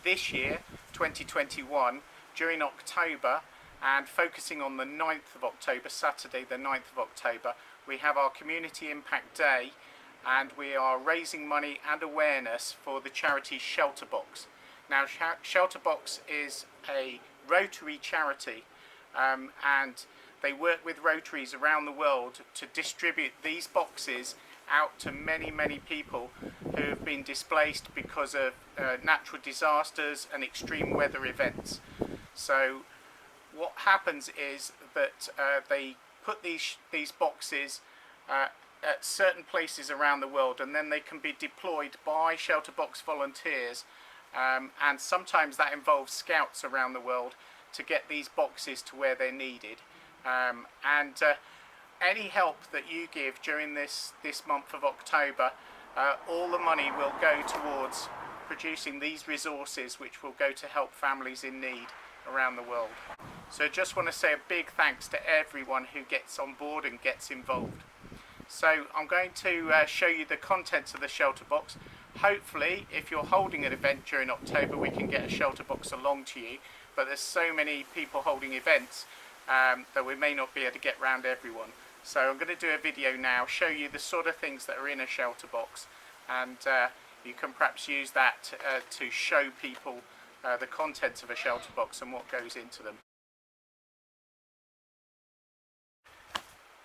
this year, 2021, during October, and focusing on the 9th of October, Saturday the 9th of October, we have our Community Impact Day, and we are raising money and awareness for the charity Shelterbox. Now, Shelterbox is a Rotary charity, and they work with Rotaries around the world to distribute these boxes out to many people who have been displaced because of natural disasters and extreme weather events. So what happens is that they put these boxes at certain places around the world, and then they can be deployed by Shelterbox volunteers, and sometimes that involves scouts around the world to get these boxes to where they're needed. Any help that you give during this month of October, all the money will go towards producing these resources, which will go to help families in need around the world. So I just want to say a big thanks to everyone who gets on board and gets involved. So I'm going to show you the contents of the Shelterbox. Hopefully, if you're holding an event during October, we can get a Shelterbox along to you, but there's so many people holding events that we may not be able to get round everyone. So I'm going to do a video now, show you the sort of things that are in a Shelterbox, and you can perhaps use that to show people the contents of a Shelterbox and what goes into them.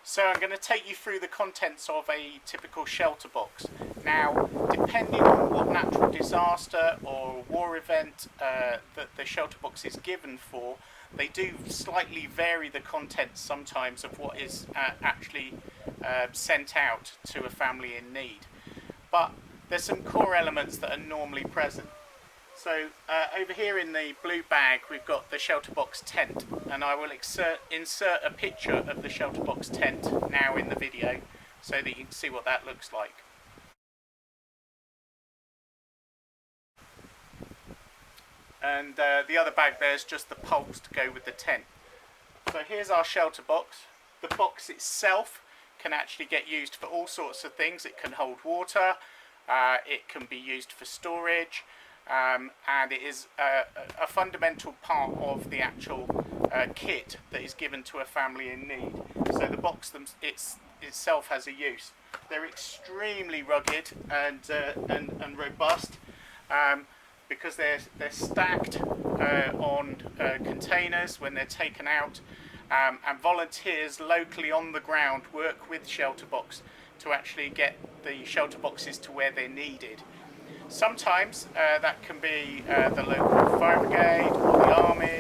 So I'm going to take you through the contents of a typical Shelterbox. Now, depending on what natural disaster or war event that the Shelterbox is given for, they do slightly vary the contents sometimes of what is actually sent out to a family in need. But there's some core elements that are normally present. So over here in the blue bag we've got the Shelterbox tent, and I will insert a picture of the Shelterbox tent now in the video so that you can see what that looks like. And the other bag there is just the poles to go with the tent. So here's our Shelterbox. The box itself can actually get used for all sorts of things. It can hold water, it can be used for storage, and it is a fundamental part of the actual kit that is given to a family in need. So the box itself has a use. They're extremely rugged and robust, because they're stacked on containers when they're taken out, and volunteers locally on the ground work with Shelterbox to actually get the Shelterboxes to where they're needed. Sometimes that can be the local fire brigade or the army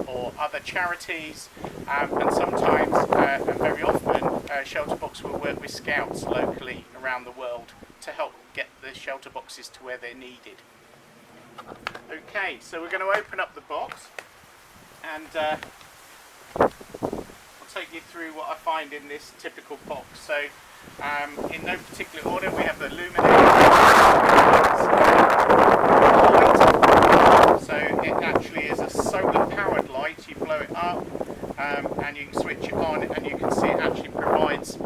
or other charities, and sometimes and very often Shelterbox will work with scouts locally around the world to help get the Shelterboxes to where they're needed. Okay, so we're going to open up the box, and I'll take you through what I find in this typical box. So in no particular order, we have the illuminator light. So it actually is a solar powered light. You blow it up and you can switch it on, and you can see it actually provides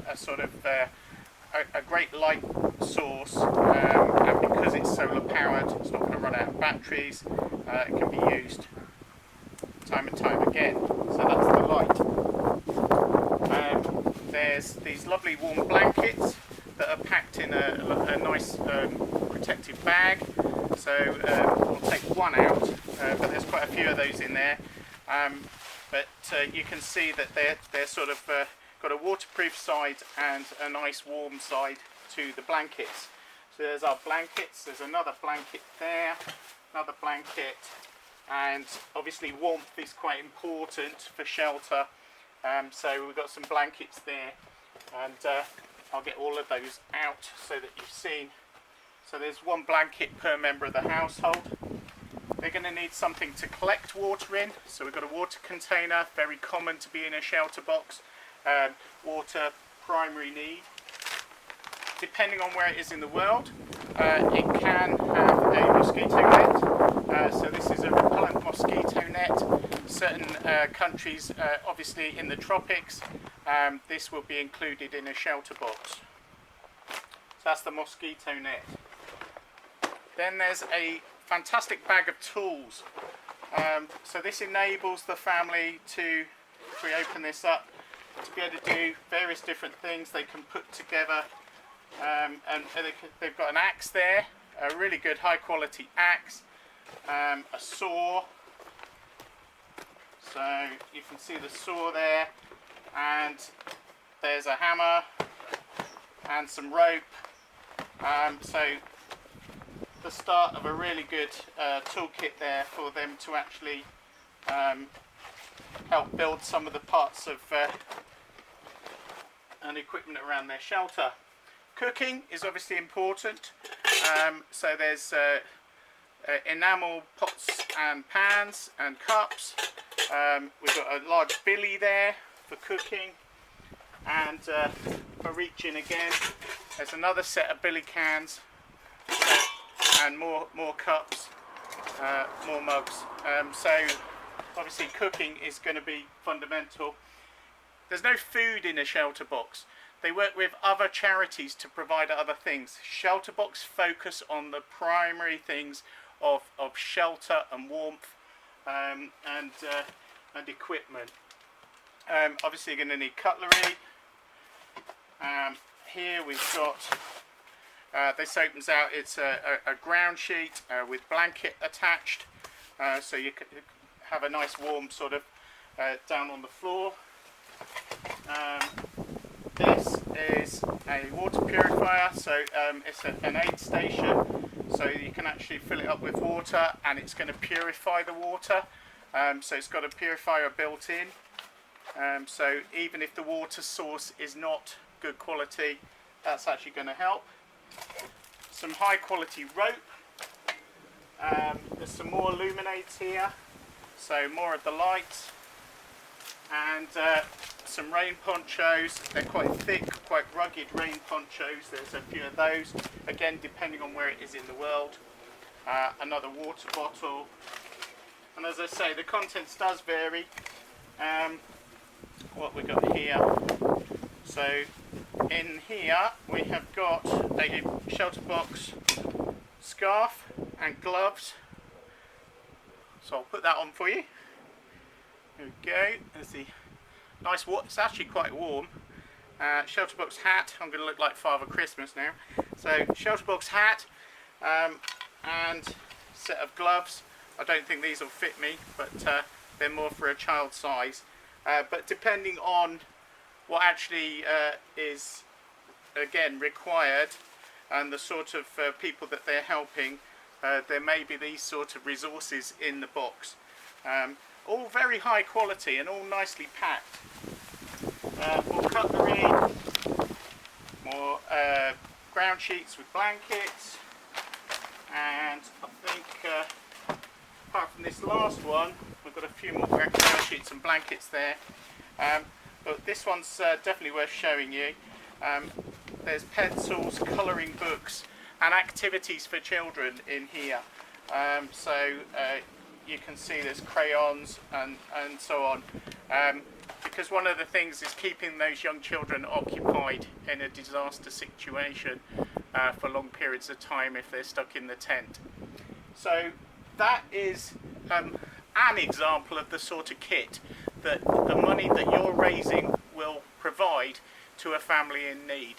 a sort of a great light source, and because it's solar powered, it's not going to run out of batteries. It can be used time and time again. So that's the light. There's these lovely warm blankets that are packed in a nice protective bag. So we'll take one out, but there's quite a few of those in there. But you can see that they're sort of got a waterproof side and a nice warm side to the blankets. So there's our blankets, there's another blanket there, another blanket, and obviously warmth is quite important for shelter, so we've got some blankets there, and I'll get all of those out so that you've seen. So there's one blanket per member of the household. They're going to need something to collect water in, so we've got a water container, very common to be in a Shelterbox. Water, primary need. Depending on where it is in the world, it can have a mosquito net. So this is a repellent mosquito net. Certain countries, obviously in the tropics, this will be included in a Shelterbox. So that's the mosquito net. Then there's a fantastic bag of tools. So this enables the family to, if we open this up, to be able to do various different things they can put together. And they've got an axe there, a really good high quality axe, a saw. So you can see the saw there, and there's a hammer and some rope. So the start of a really good toolkit there for them to actually help build some of the parts of and equipment around their shelter. Cooking is obviously important. So there's enamel pots and pans and cups. We've got a large billy there for cooking, and for reaching again there's another set of billy cans and more cups, more mugs. So obviously cooking is going to be fundamental. There's no food in a shelter box. They work with other charities to provide other things. Shelterbox focus on the primary things of shelter and warmth, and equipment. Obviously you're going to need cutlery. Here we've got, this opens out, it's a ground sheet with blanket attached, so you can have a nice warm sort of down on the floor. This is a water purifier, so it's an aid station, so you can actually fill it up with water and it's going to purify the water. So it's got a purifier built in, so even if the water source is not good quality, that's actually going to help. Some high quality rope. There's some more illuminates here, so more of the lights, and some rain ponchos. They're quite thick, quite rugged rain ponchos. There's a few of those, again depending on where it is in the world. Another water bottle, and as I say, the contents does vary. What we got here, so in here we have got a shelter box scarf and gloves, so I'll put that on for you. There we go. There's the nice, it's actually quite warm. Shelterbox hat. I'm going to look like Father Christmas now. So Shelterbox hat, and set of gloves. I don't think these will fit me, but they're more for a child size. But depending on what actually is again required and the sort of people that they're helping, there may be these sort of resources in the box. All very high quality and all nicely packed. More cutlery, more ground sheets with blankets, and I think apart from this last one, we've got a few more ground sheets and blankets there. But this one's definitely worth showing you. There's pencils, colouring books, and activities for children in here. So you can see there's crayons and so on, because one of the things is keeping those young children occupied in a disaster situation for long periods of time if they're stuck in the tent. So that is an example of the sort of kit that the money that you're raising will provide to a family in need.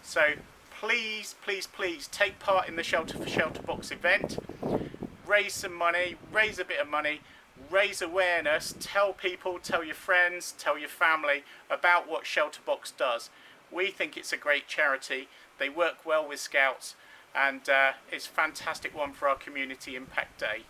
So please, please, please take part in the Shelter for Shelterbox event. Raise some money, raise a bit of money, raise awareness, tell people, tell your friends, tell your family about what Shelterbox does. We think it's a great charity. They work well with Scouts, and it's a fantastic one for our Community Impact Day.